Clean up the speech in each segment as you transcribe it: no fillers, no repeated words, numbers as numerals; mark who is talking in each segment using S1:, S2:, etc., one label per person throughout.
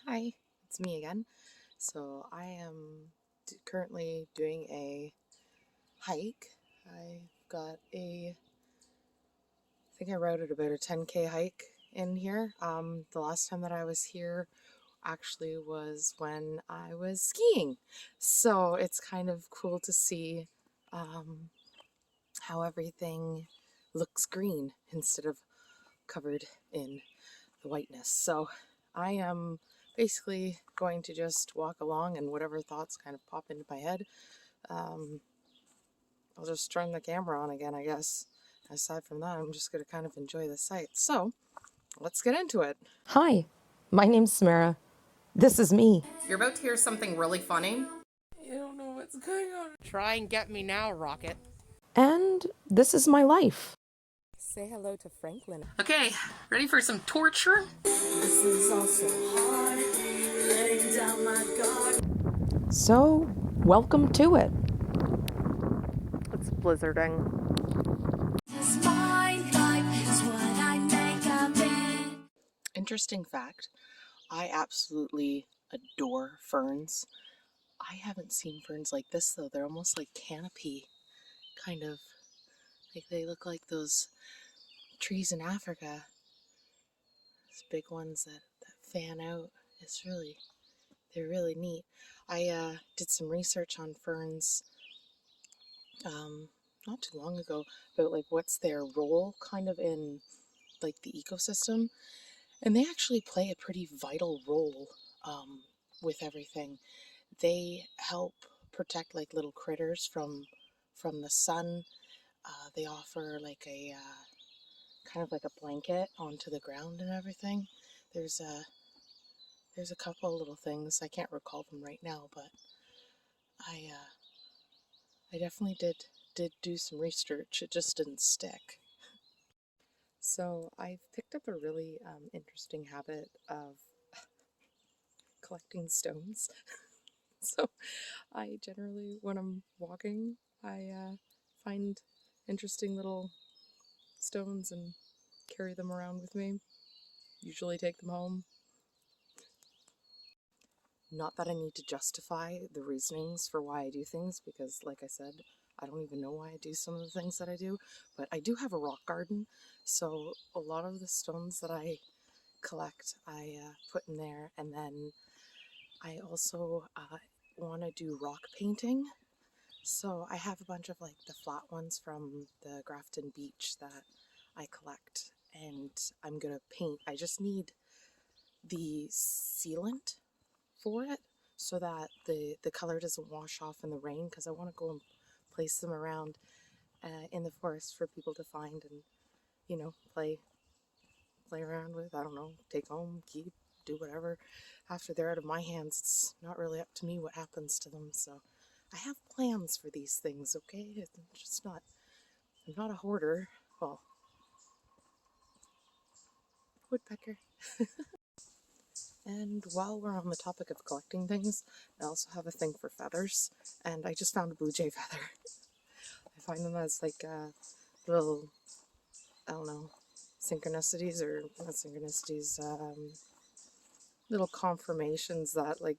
S1: Hi, it's me again. So I am currently doing a hike. I've got I think I routed about a 10K hike in here. The last time that I was here actually was when I was skiing. So it's kind of cool to see how everything looks green instead of covered in the whiteness. So I am basically going to just walk along and whatever thoughts kind of pop into my head, I'll just turn the camera on again, I guess. Aside from that, I'm just going to kind of enjoy the sight. So let's get into it.
S2: Hi, my name's Samara. This is me.
S1: You're about to hear something really funny.
S3: You don't know what's going on. Try and get me now, Rocket.
S2: And this is my life.
S3: Say hello to Franklin.
S1: Okay, ready for some torture?
S4: This is also hard, laying down my guard.
S2: So, welcome to it.
S3: It's blizzarding.
S4: This my life is what I make of it.
S1: Interesting fact, I absolutely adore ferns. I haven't seen ferns like this though. They're almost like canopy, kind of. Like they look like those trees in Africa. Those big ones that fan out. They're really neat. I did some research on ferns not too long ago about like what's their role kind of in like the ecosystem, and they actually play a pretty vital role with everything. They help protect like little critters from the sun. They offer like a kind of like a blanket onto the ground and everything. There's a couple little things, I can't recall them right now, but I definitely did do some research. It just didn't stick. So I've picked up a really interesting habit of collecting stones. So I generally, when I'm walking, I find interesting little stones and carry them around with me. Usually take them home. Not that I need to justify the reasonings for why I do things, because like I said, I don't even know why I do some of the things that I do, but I do have a rock garden, so a lot of the stones that I collect I put in there, and then I also want to do rock painting. So I have a bunch of like the flat ones from the Grafton Beach that I collect, and I'm gonna paint. I just need the sealant for it so that the color doesn't wash off in the rain, because I want to go and place them around in the forest for people to find and, you know, play around with. I don't know, take home, keep, do whatever. After they're out of my hands, it's not really up to me what happens to them. So I have plans for these things, okay? I'm not a hoarder. Well, woodpecker. And while we're on the topic of collecting things, I also have a thing for feathers, and I just found a blue jay feather. I find them as like little, I don't know, synchronicities, or not synchronicities, little confirmations that like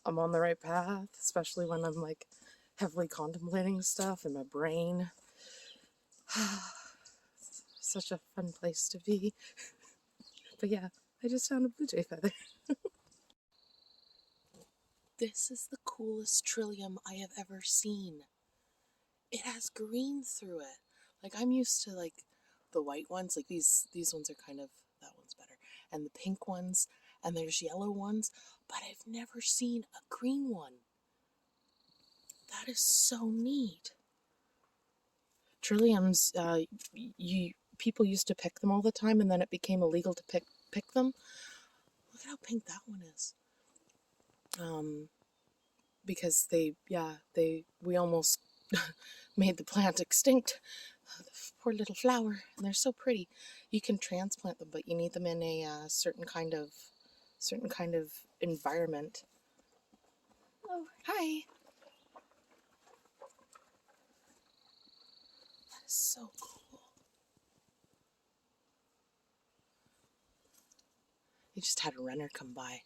S1: I'm on the right path, especially when I'm like heavily contemplating stuff in my brain. Such a fun place to be. But yeah, I just found a blue jay feather. This is the coolest trillium I have ever seen. It has green through it. Like I'm used to like the white ones, like these ones are kind of, that one's better, and the pink ones, and there's yellow ones, but I've never seen a green one. That is so neat. Trilliums, people used to pick them all the time, and then it became illegal to pick them. Look at how pink that one is. Because we almost made the plant extinct. The poor little flower, and they're so pretty. You can transplant them, but you need them in a certain kind of environment. Oh, hi. That is so cool. You just had a runner come by.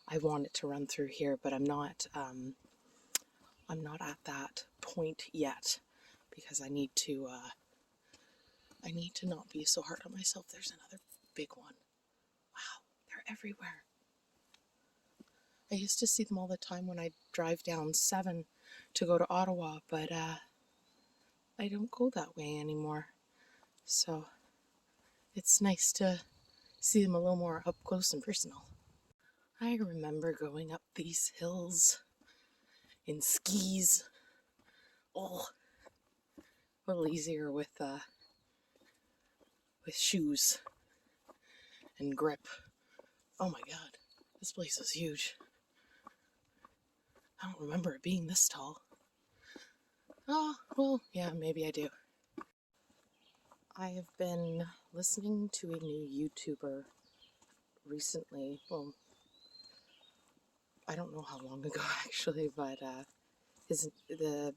S1: I want it to run through here, but I'm not at that point yet because I need to not be so hard on myself. There's another big one. Wow, they're everywhere. I used to see them all the time when I drive down 7 to go to Ottawa, but I don't go that way anymore. So it's nice to see them a little more up close and personal. I remember going up these hills in skis. Oh, a little easier with shoes and grip. Oh my god, this place is huge. I don't remember it being this tall. Oh, well, yeah, maybe I do. I have been listening to a new YouTuber recently. Well, I don't know how long ago actually, but the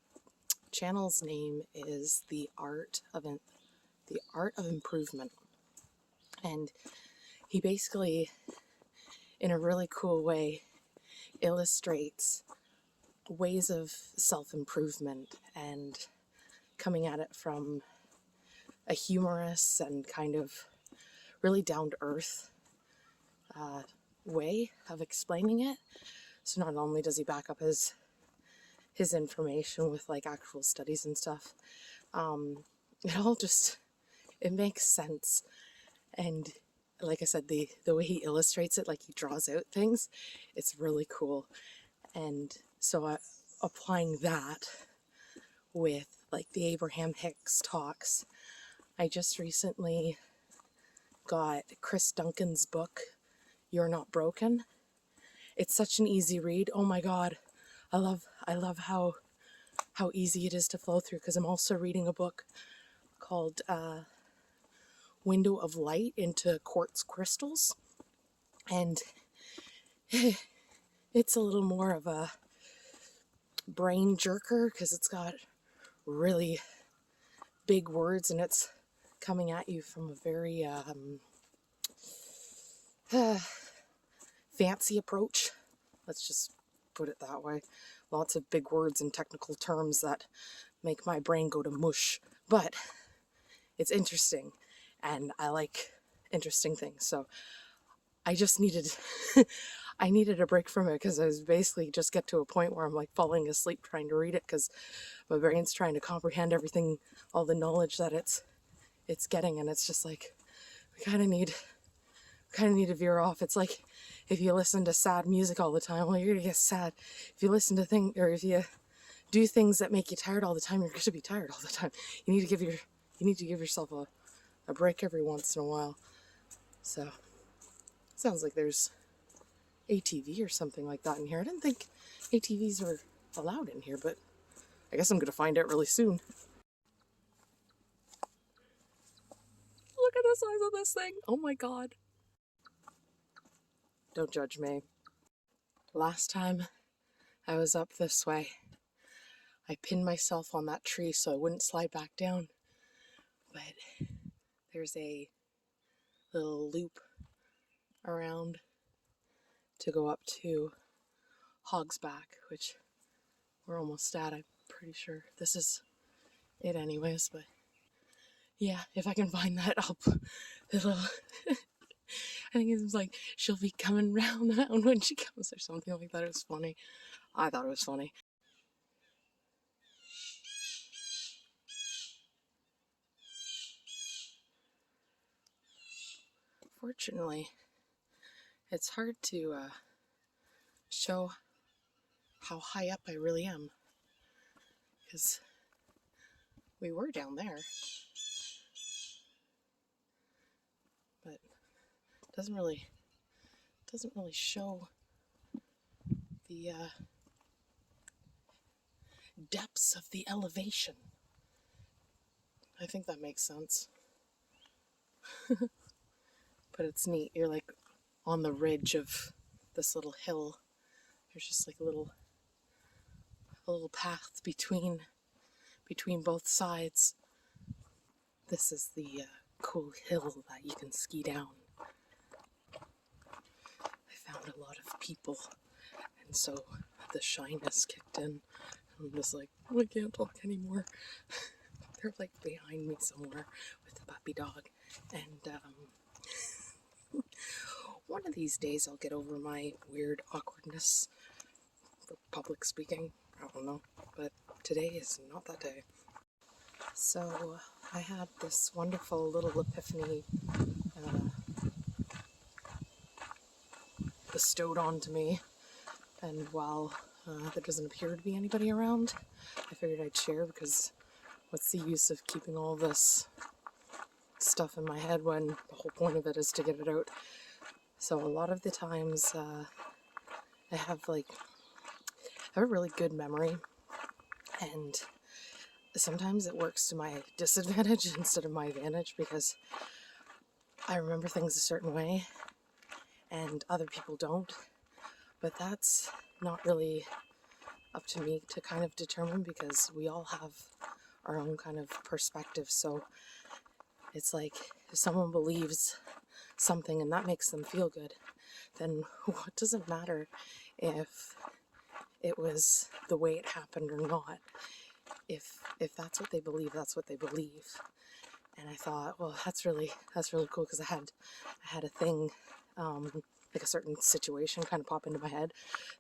S1: channel's name is The Art of Improvement. And he basically, in a really cool way, illustrates ways of self-improvement and coming at it from a humorous and kind of really down-to-earth way of explaining it. So not only does he back up his information with like actual studies and stuff, it makes sense. And like I said, the way he illustrates it, like he draws out things, it's really cool. And so applying that with like the Abraham Hicks talks, I just recently got Chris Duncan's book, You're Not Broken. It's such an easy read. Oh my god, I love how easy it is to flow through, because I'm also reading a book called Window of Light into Quartz Crystals, and it's a little more of a brain jerker because it's got really big words and it's coming at you from a very fancy approach. Let's just put it that way. Lots of big words and technical terms that make my brain go to mush, but it's interesting and I like interesting things. So I just needed I needed a break from it because I was basically just get to a point where I'm like falling asleep trying to read it because my brain's trying to comprehend everything, all the knowledge that it's getting, and it's just like we kind of need to veer off. It's like if you listen to sad music all the time, well, you're gonna get sad. If you listen to if you do things that make you tired all the time, you're gonna be tired all the time. You need to give yourself a break every once in a while. So sounds like there's ATV or something like that in here. I didn't think ATVs were allowed in here, but I guess I'm gonna find out really soon. Look at the size of this thing. Oh my god. Don't judge me. Last time I was up this way, I pinned myself on that tree so I wouldn't slide back down. But there's a little loop around to go up to Hog's Back, which we're almost at. I'm pretty sure this is it anyways, but yeah, if I can find that, I'll put the little I think it's like she'll be coming round the mountain when she comes or something like that. It was funny. I thought it was funny. Fortunately, it's hard to show how high up I really am, because we were down there, but it doesn't really show the depths of the elevation. I think that makes sense. But it's neat. You're like on the ridge of this little hill. There's just like a little path between both sides. This is the cool hill that you can ski down. I found a lot of people. And so the shyness kicked in. I'm just like, oh, I can't talk anymore. They're like behind me somewhere with the puppy dog. And one of these days I'll get over my weird awkwardness for public speaking. I don't know. But today is not that day. So I had this wonderful little epiphany bestowed onto me. And while there doesn't appear to be anybody around, I figured I'd share, because what's the use of keeping all this stuff in my head when the whole point of it is to get it out? So a lot of the times I have a really good memory, and sometimes it works to my disadvantage instead of my advantage, because I remember things a certain way and other people don't. But that's not really up to me to kind of determine, because we all have our own kind of perspective. So it's like, if someone believes something and that makes them feel good, then what does it matter if it was the way it happened or not? If that's what they believe, that's what they believe. And I thought, well, that's really cool, because I had a thing, like a certain situation kind of pop into my head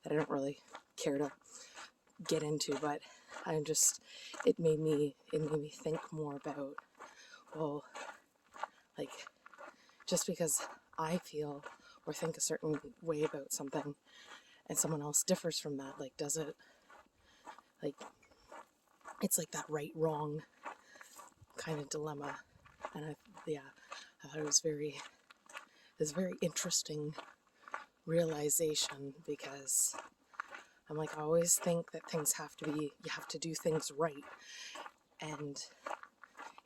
S1: that I don't really care to get into, but it made me think more about, well, like, just because I feel or think a certain way about something and someone else differs from that, like, does it, like, it's like that right wrong kind of dilemma. And I thought it was very interesting realization, because I'm like, I always think that you have to do things right, and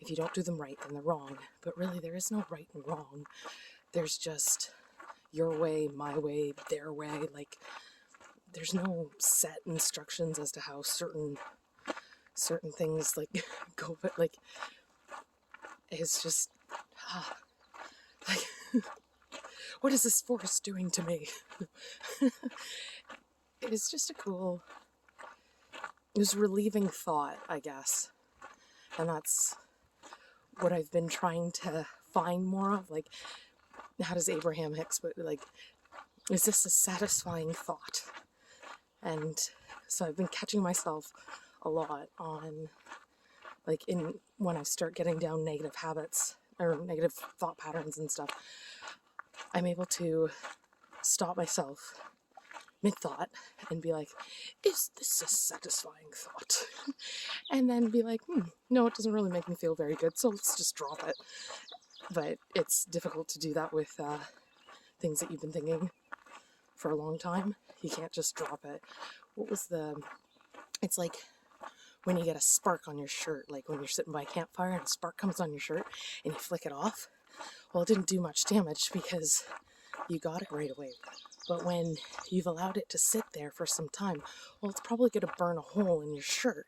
S1: if you don't do them right, then they're wrong. But really, there is no right and wrong. There's just your way, my way, their way. Like, there's no set instructions as to how certain things like go, but like, it's just like, what is this forest doing to me? It's just it was a relieving thought, I guess. And that's what I've been trying to find more of. Like, how does Abraham Hicks put, like, is this a satisfying thought? And so I've been catching myself a lot on, like, when I start getting down negative habits or negative thought patterns and stuff, I'm able to stop myself mid-thought and be like, is this a satisfying thought? And then be like, no, it doesn't really make me feel very good, so let's just drop it. But it's difficult to do that with things that you've been thinking for a long time. You can't just drop it. It's like when you get a spark on your shirt, like when you're sitting by a campfire and a spark comes on your shirt and you flick it off. Well, it didn't do much damage because you got it right away. But when you've allowed it to sit there for some time, well, it's probably going to burn a hole in your shirt.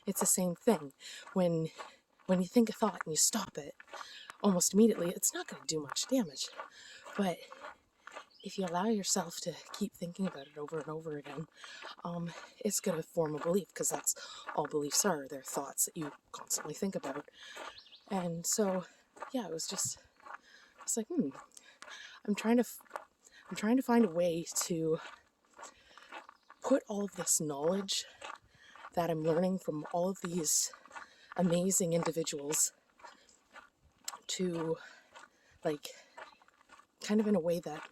S1: It's the same thing. When you think a thought and you stop it almost immediately, it's not going to do much damage. But if you allow yourself to keep thinking about it over and over again, it's going to form a belief, because that's all beliefs are. They're thoughts that you constantly think about. And so, yeah, it's like, I'm trying to find a way to put all of this knowledge that I'm learning from all of these amazing individuals to, like, kind of in a way that,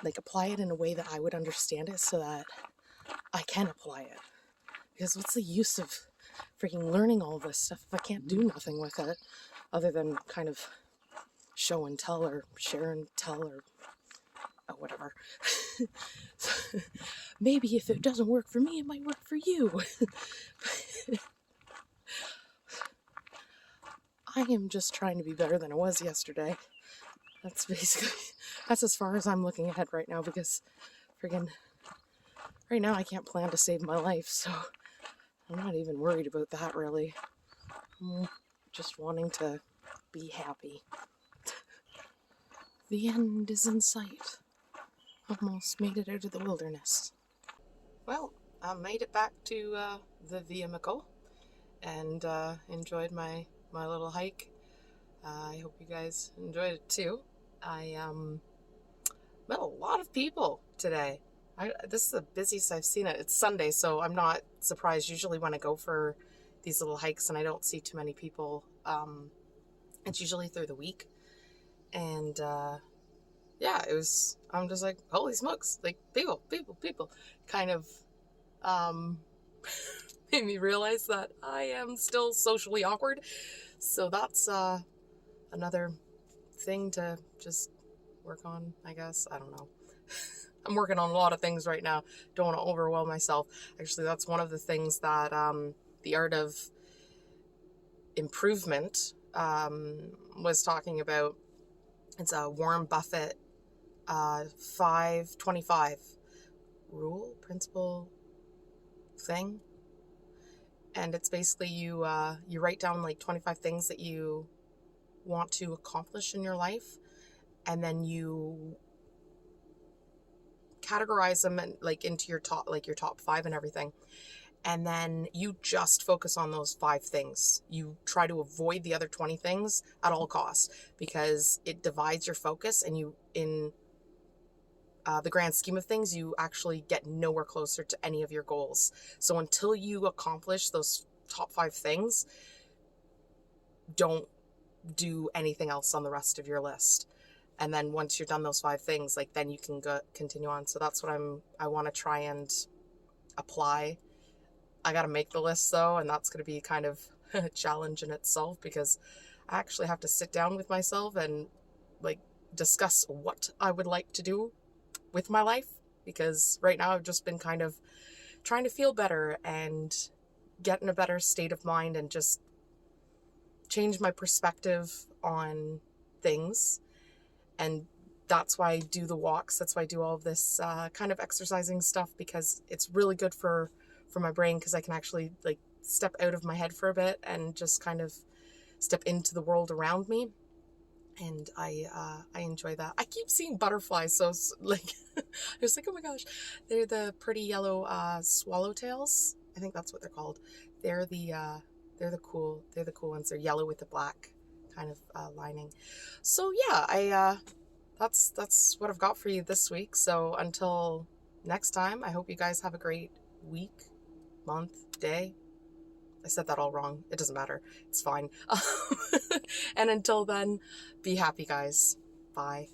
S1: like, apply it in a way that I would understand it, so that I can apply it. Because what's the use of freaking learning all this stuff if I can't do nothing with it other than kind of show and tell, or share and tell, or whatever. Maybe if it doesn't work for me, it might work for you. I am just trying to be better than I was yesterday. That's as far as I'm looking ahead right now, because friggin' right now I can't plan to save my life, so I'm not even worried about that, really. I'm just wanting to be happy. The end is in sight. Almost made it out of the wilderness. Well, I made it back to the vehicle and enjoyed my little hike. I hope you guys enjoyed it too. I met a lot of people today. This is the busiest I've seen it. It's Sunday, so I'm not surprised. Usually when I go for these little hikes and I don't see too many people, it's usually through the week. And yeah, I'm just like, holy smokes, like people, kind of made me realize that I am still socially awkward. So that's another thing to just work on, I guess. I don't know. I'm working on a lot of things right now. Don't want to overwhelm myself. Actually, that's one of the things that the art of improvement was talking about. It's a Warren Buffett 525 principle thing. And it's basically you write down like 25 things that you want to accomplish in your life, and then you categorize them and like into your top 5 and everything. And then you just focus on those 5 things. You try to avoid the other 20 things at all costs, because it divides your focus, and you, in the grand scheme of things, you actually get nowhere closer to any of your goals. So until you accomplish those top 5 things, don't do anything else on the rest of your list. And then once you're done those 5 things, like, then you can continue on. So that's what I want to try and apply. I got to make the list though, and that's going to be kind of a challenge in itself, because I actually have to sit down with myself and like discuss what I would like to do with my life, because right now I've just been kind of trying to feel better and get in a better state of mind and just change my perspective on things. And that's why I do the walks. That's why I do all of this kind of exercising stuff, because it's really good for my brain, because I can actually like step out of my head for a bit and just kind of step into the world around me. And I enjoy that. I keep seeing butterflies, so like I was like, oh my gosh, they're the pretty yellow swallowtails. I think that's what they're called. They're the cool ones. They're yellow with the black kind of lining. So yeah, that's what I've got for you this week. So until next time, I hope you guys have a great week, month, day. I said that all wrong. It doesn't matter. It's fine. And until then, be happy, guys. Bye.